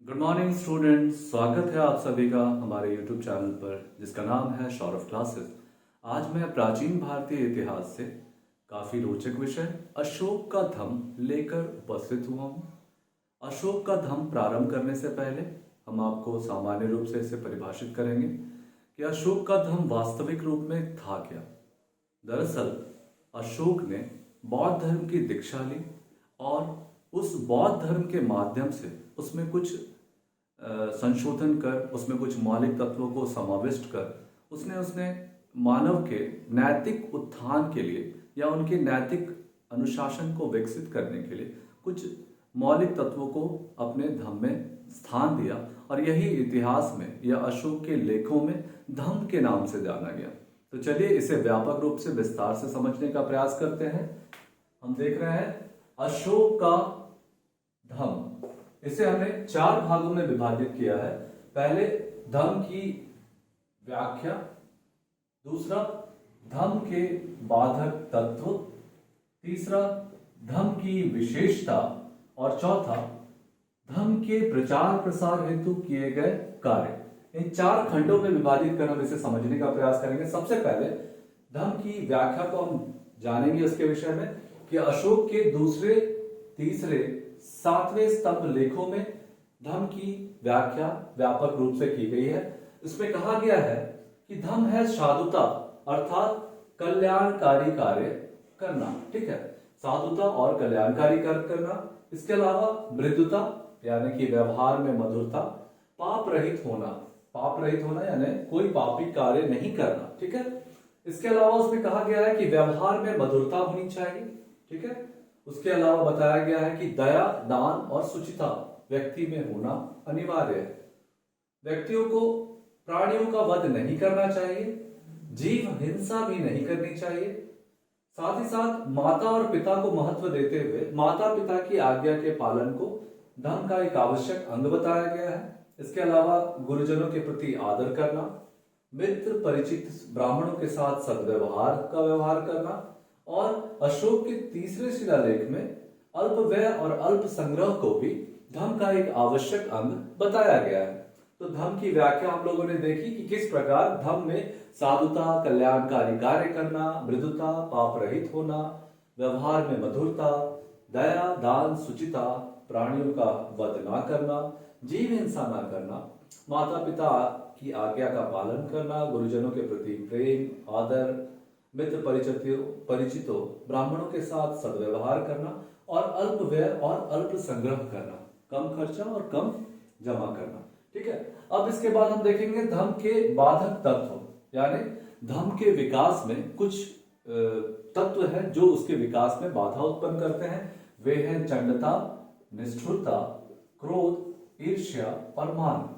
Good morning students, स्वागत है आप सभी का हमारे यूट्यूब चैनल पर जिसका नाम है सौरभ क्लासेस। आज मैं प्राचीन भारतीय इतिहास से काफ़ी रोचक विषय अशोक का धम लेकर उपस्थित हुआ हूँ। अशोक का धम प्रारंभ करने से पहले हम आपको सामान्य रूप से इसे परिभाषित करेंगे कि अशोक का धम वास्तविक रूप में था क्या। दरअसल अशोक ने बौद्ध धर्म की दीक्षा ली और उस बौद्ध धर्म के माध्यम से उसमें कुछ संशोधन कर, उसमें कुछ मौलिक तत्वों को समाविष्ट कर उसने उसने मानव के नैतिक उत्थान के लिए या उनके नैतिक अनुशासन को विकसित करने के लिए कुछ मौलिक तत्वों को अपने धम्म में स्थान दिया और यही इतिहास में या अशोक के लेखों में धम्म के नाम से जाना गया। तो चलिए इसे व्यापक रूप से विस्तार से समझने का प्रयास करते हैं। हम देख रहे हैं अशोक का धम्म, इसे हमने चार भागों में विभाजित किया है। पहले धम्म की व्याख्या, दूसरा धम्म के बाधक तत्व, तीसरा धम्म की विशेषता और चौथा धम्म के प्रचार प्रसार हेतु किए गए कार्य। इन चार खंडों में विभाजित कर हम इसे समझने का प्रयास करेंगे। सबसे पहले धम्म की व्याख्या को हम जानेंगे इसके विषय में कि अशोक के दूसरे, तीसरे, सातवें स्तंभ लेखों में धम्म की व्याख्या व्यापक रूप से की गई है। इसमें कहा गया है कि धम्म है साधुता अर्थात कल्याणकारी कार्य करना। ठीक है, साधुता और कल्याणकारी कार्य करना। इसके अलावा मृदुता यानी कि व्यवहार में मधुरता, पाप रहित होना यानी कोई पापी कार्य नहीं करना। ठीक है, इसके अलावा उसमें कहा गया है कि व्यवहार में मधुरता होनी चाहिए। ठीक है, उसके अलावा बताया गया है कि दया, दान और सुचिता व्यक्ति में होना अनिवार्य है। व्यक्तियों को प्राणियों का वध नहीं करना चाहिए, जीव हिंसा भी नहीं करनी चाहिए। साथ ही साथ माता और पिता को महत्व देते हुए माता पिता की आज्ञा के पालन को धर्म का एक आवश्यक अंग बताया गया है। इसके अलावा गुरुजनों के प्रति आदर करना, मित्र परिचित ब्राह्मणों के साथ सद्व्यवहार का व्यवहार करना और अशोक के तीसरे शिलालेख में अल्प व्यय और अल्प संग्रह को भी धर्म का एक आवश्यक अंग बताया गया है। तो धर्म की व्याख्या हम लोगों ने देखी कि किस प्रकार धर्म में साधुता, कल्याणकारी कार्य करना, मृदुता, पाप रहित होना, व्यवहार में मधुरता, दया, दान, सुचिता, प्राणियों का वध ना करना, जीव हिंसा ना करना, माता पिता की आज्ञा का पालन करना, गुरुजनों के प्रति प्रेम, आदर, मित्र परिचितों ब्राह्मणों के साथ सद्व्यवहार करना और अल्प व्यय और अल्प संग्रह करना, कम खर्चा और कम जमा करना। ठीक है, अब इसके बाद हम देखेंगे धर्म के बाधक तत्व यानी धर्म के विकास में कुछ तत्व हैं जो उसके विकास में बाधा उत्पन्न करते हैं। वे हैं चंडता, निष्ठुरता, क्रोध, ईर्ष्या और मान।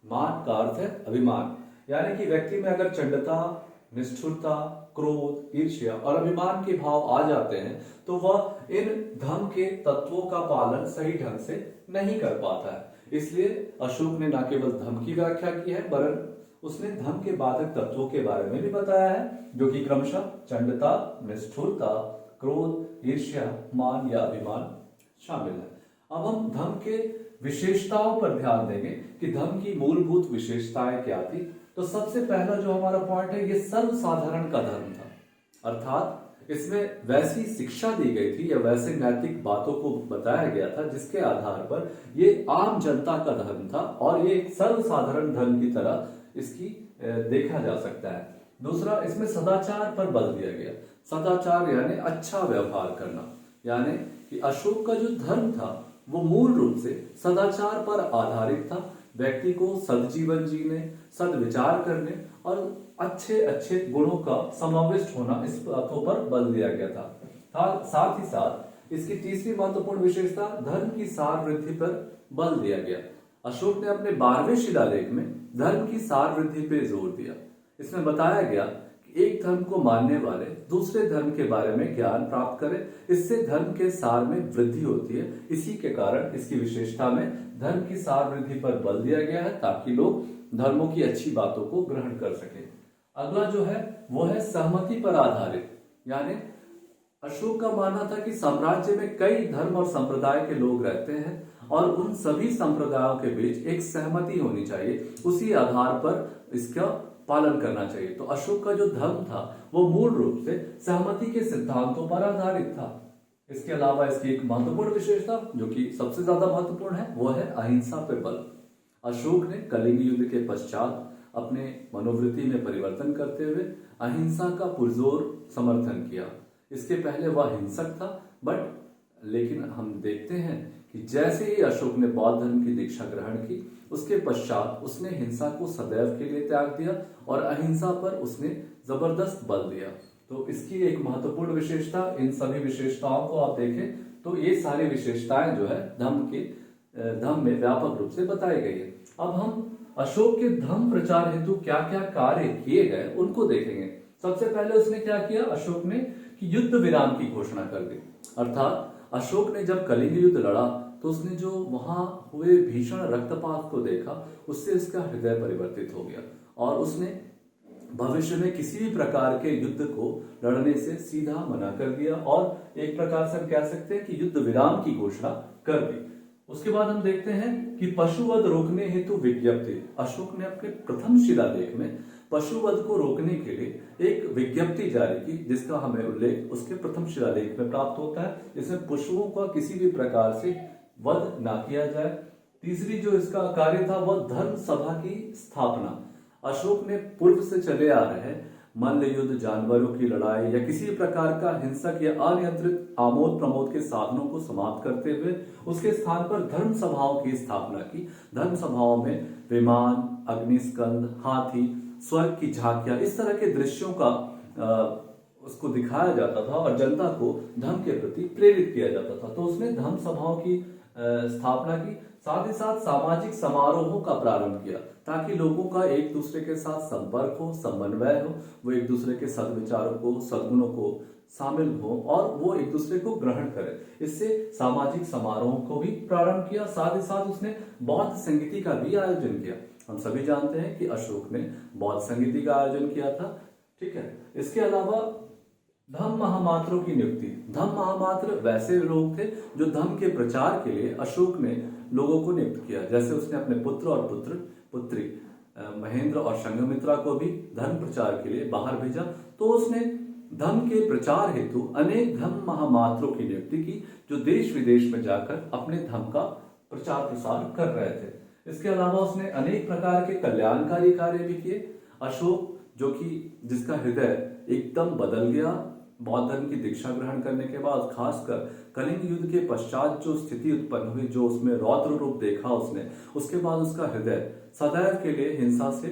मान का अर्थ है अभिमान, यानी कि व्यक्ति में अगर चंडता, निष्ठुरता, क्रोध, ईर्ष्या और अभिमान के भाव आ जाते हैं तो वह इन धर्म के तत्वों का पालन सही ढंग से नहीं कर पाता है। इसलिए अशोक ने न केवल धर्म की व्याख्या की है वरन उसने धर्म के बाधक तत्वों के बारे में भी बताया है, जो कि क्रमशः चंडता, निष्ठुरता, क्रोध, ईर्ष्या, मान या अभिमान शामिल है। अब हम धर्म के विशेषताओं पर ध्यान देंगे कि धर्म की मूलभूत विशेषताएं क्या थी। तो सबसे पहला जो हमारा पॉइंट है, ये सर्वसाधारण का धर्म था, अर्थात इसमें वैसी शिक्षा दी गई थी या वैसे नैतिक बातों को बताया गया था जिसके आधार पर ये आम जनता का धर्म था और ये एक सर्वसाधारण धर्म की तरह इसकी देखा जा सकता है। दूसरा, इसमें सदाचार पर बल दिया गया। सदाचार यानी अच्छा व्यवहार करना, यानी कि अशोक का जो धर्म था वो मूल रूप से सदाचार पर आधारित था। व्यक्ति को सदजीवन जीने, सदविचार करने और अच्छे अच्छे गुणों का समाविष्ट होना, इस बातों पर बल दिया गया था। साथ ही साथ इसकी तीसरी महत्वपूर्ण विशेषता धर्म की सार वृद्धि पर बल दिया गया। अशोक ने अपने 12वें शिलालेख में धर्म की सार वृद्धि पर जोर दिया। इसमें बताया गया कि एक धर्म को मानने वाले दूसरे धर्म के बारे में ज्ञान प्राप्त करें, इससे धर्म के सार में वृद्धि होती है। इसी के कारण इसकी विशेषता में धर्म की सार वृद्धि पर बल दिया गया है ताकि लोग धर्मों की अच्छी बातों को ग्रहण कर सके। अगला जो है वो है सहमति पर आधारित, यानी अशोक का मानना था कि साम्राज्य में कई धर्म और संप्रदाय के लोग रहते हैं और उन सभी संप्रदायों के बीच एक सहमति होनी चाहिए, उसी आधार पर इसका पालन करना चाहिए। तो अशोक का जो धर्म था वो मूल रूप से सहमति के सिद्धांतों पर आधारित था। इसके अलावा इसकी एक महत्वपूर्ण विशेषता जो कि सबसे ज्यादा महत्वपूर्ण है वो है अहिंसा पर बल। अशोक ने कलिंग युद्ध के पश्चात अपने मनोवृत्ति में परिवर्तन करते हुए अहिंसा का पुरजोर समर्थन किया। इसके पहले वह हिंसक था लेकिन हम देखते हैं कि जैसे ही अशोक ने बौद्ध धर्म की दीक्षा ग्रहण की उसके पश्चात उसने हिंसा को सदैव के लिए त्याग दिया और अहिंसा पर उसने जबरदस्त बल दिया। तो इसकी एक महत्वपूर्ण विशेषता, इन सभी विशेषताओं को आप देखें तो ये सारी विशेषताएं जो है धम्म में व्यापक रूप से बताई गई है। अब हम अशोक के धम्म प्रचार हेतु क्या क्या कार्य किए गए उनको देखेंगे। सबसे पहले उसने क्या किया, अशोक ने कि युद्ध विराम की घोषणा कर दी। अर्थात अशोक ने जब कलिंग युद्ध लड़ा तो उसने जो वहां हुए भीषण रक्तपात को देखा उससे उसका हृदय परिवर्तित हो गया और उसने भविष्य में किसी भी प्रकार के युद्ध को लड़ने से सीधा मना कर दिया और एक प्रकार से हम कह सकते हैं कि युद्ध विराम की घोषणा कर दी। उसके बाद हम देखते हैं कि पशुवध रोकने हेतु विज्ञप्ति। अशोक ने अपने प्रथम शिलालेख में पशुवध को रोकने के लिए एक विज्ञप्ति जारी की जिसका हमें उल्लेख उसके प्रथम शिलालेख में प्राप्त होता है। इसमें पशुओं का किसी भी प्रकार से वध ना किया जाए। तीसरी जो इसका कार्य था वह धर्म सभा की स्थापना। अशोक ने पूर्व से चले आ रहे मल्ल युद्ध, जानवरों की लड़ाई या किसी प्रकार का हिंसक या अनियंत्रित आमोद प्रमोद के साधनों को समाप्त करते हुए उसके स्थान पर धर्म सभाओं की स्थापना की। धर्म सभाओं में विमान, अग्निस्कंद, हाथी, स्वर्ग की झांकियां, इस तरह के दृश्यों का उसको दिखाया जाता था और जनता को धर्म के प्रति प्रेरित किया जाता था। तो उसने धर्म सभाओं की स्थापना की। साथ ही साथ सामाजिक समारोहों का प्रारंभ किया ताकि लोगों का एक दूसरे के साथ संपर्क हो, समन्वय हो, वो एक दूसरे के सद्विचारों को, सद्गुणों को शामिल हो और वो एक दूसरे को ग्रहण करे। इससे सामाजिक समारोहों को भी प्रारंभ किया। साथ ही साथ उसने बौद्ध संगीति का भी आयोजन किया। हम सभी जानते हैं कि अशोक ने बौद्ध संगीति का आयोजन किया था, ठीक है। इसके अलावा धम्म महामात्रों की नियुक्ति। धम्म महामात्र वैसे लोग थे जो धम्म के प्रचार के लिए अशोक ने लोगों को नियुक्त किया। जैसे उसने अपने पुत्र और पुत्री महेंद्र और संघमित्रा को भी धर्म प्रचार के लिए बाहर भेजा। तो उसने धम्म के प्रचार हेतु अनेक धम्म महामात्रों की नियुक्ति की जो देश विदेश में जाकर अपने धम्म का प्रचार प्रसार कर रहे थे। इसके अलावा उसने अनेक प्रकार के कल्याणकारी कार्य भी किए। अशोक जो कि जिसका हृदय एकदम बदल गया बौद्ध धर्म की दीक्षा ग्रहण करने के बाद, खासकर कलिंग युद्ध के पश्चात जो स्थिति उत्पन्न हुई, जो उसमें रौद्र रूप देखा उसने, उसके बाद उसका हृदय सदैव के लिए हिंसा से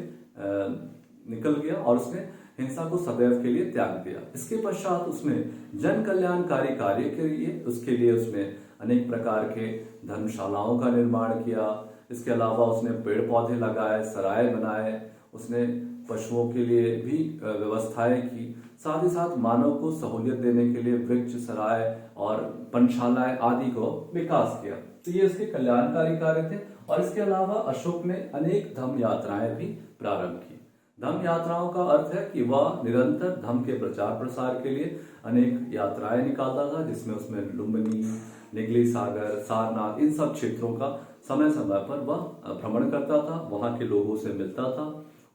निकल गया और उसने हिंसा को सदैव के लिए त्याग दिया। इसके पश्चात उसने जन कल्याणकारी कार्य के लिए उसके लिए उसने अनेक प्रकार के धर्मशालाओं का निर्माण किया। इसके अलावा उसने पेड़ पौधे लगाए, सराय बनाए, उसने पशुओं के लिए भी व्यवस्थाएं की। साथ ही साथ मानव को सहूलियत देने के लिए वृक्ष, सराय और पणशालाएं आदि को विकास किया। तो ये उसके कल्याणकारी कार्य थे। और इसके अलावा अशोक ने अनेक धम्म यात्राएं भी प्रारंभ की। धम्म यात्राओं का अर्थ है कि वह निरंतर धम्म के प्रचार प्रसार के लिए अनेक यात्राएं निकालता था, जिसमें उसमें लुम्बिनी, निगली सागर, सारनाथ, इन सब क्षेत्रों का समय समय पर वह भ्रमण करता था, वहां के लोगों से मिलता था,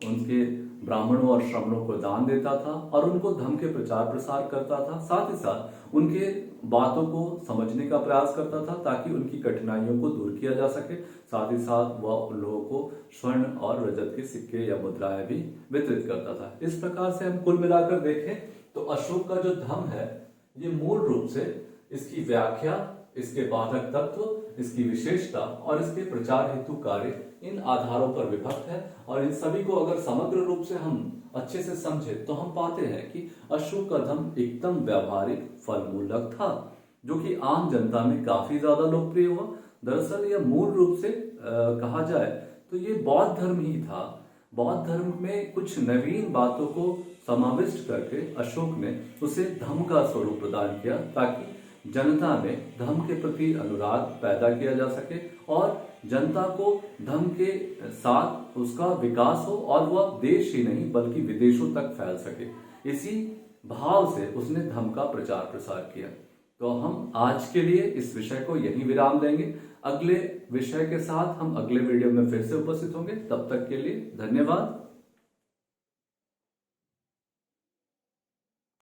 उनके ब्राह्मणों और श्रमणों को दान देता था और उनको धर्म के प्रचार प्रसार करता था। साथ ही साथ उनके बातों को समझने का प्रयास करता था ताकि उनकी कठिनाइयों को दूर किया जा सके। साथ ही साथ वह उन लोगों को स्वर्ण और रजत के सिक्के या मुद्राएं भी वितरित करता था। इस प्रकार से हम कुल मिलाकर देखें तो अशोक का जो धम्म है ये मूल रूप से इसकी व्याख्या, इसके बाधक तत्व, इसकी विशेषता और इसके प्रचार हेतु कार्य इन आधारों पर विभक्त है। और इन सभी को अगर समग्र रूप से हम अच्छे से समझे तो हम पाते हैं कि अशोक का धम्म एकदम व्यावहारिक, फलमूलक था जो कि आम जनता में काफी ज्यादा लोकप्रिय हुआ। दरअसल यह मूल रूप से कहा जाए तो ये बौद्ध धर्म ही था। बौद्ध धर्म में कुछ नवीन बातों को समाविष्ट करके अशोक ने उसे धम्म का स्वरूप प्रदान किया ताकि जनता में धम्म के प्रति अनुराग पैदा किया जा सके और जनता को धम्म के साथ उसका विकास हो और वह देश ही नहीं बल्कि विदेशों तक फैल सके। इसी भाव से उसने धम्म का प्रचार प्रसार किया। तो हम आज के लिए इस विषय को यहीं विराम देंगे। अगले विषय के साथ हम अगले वीडियो में फिर से उपस्थित होंगे। तब तक के लिए धन्यवाद।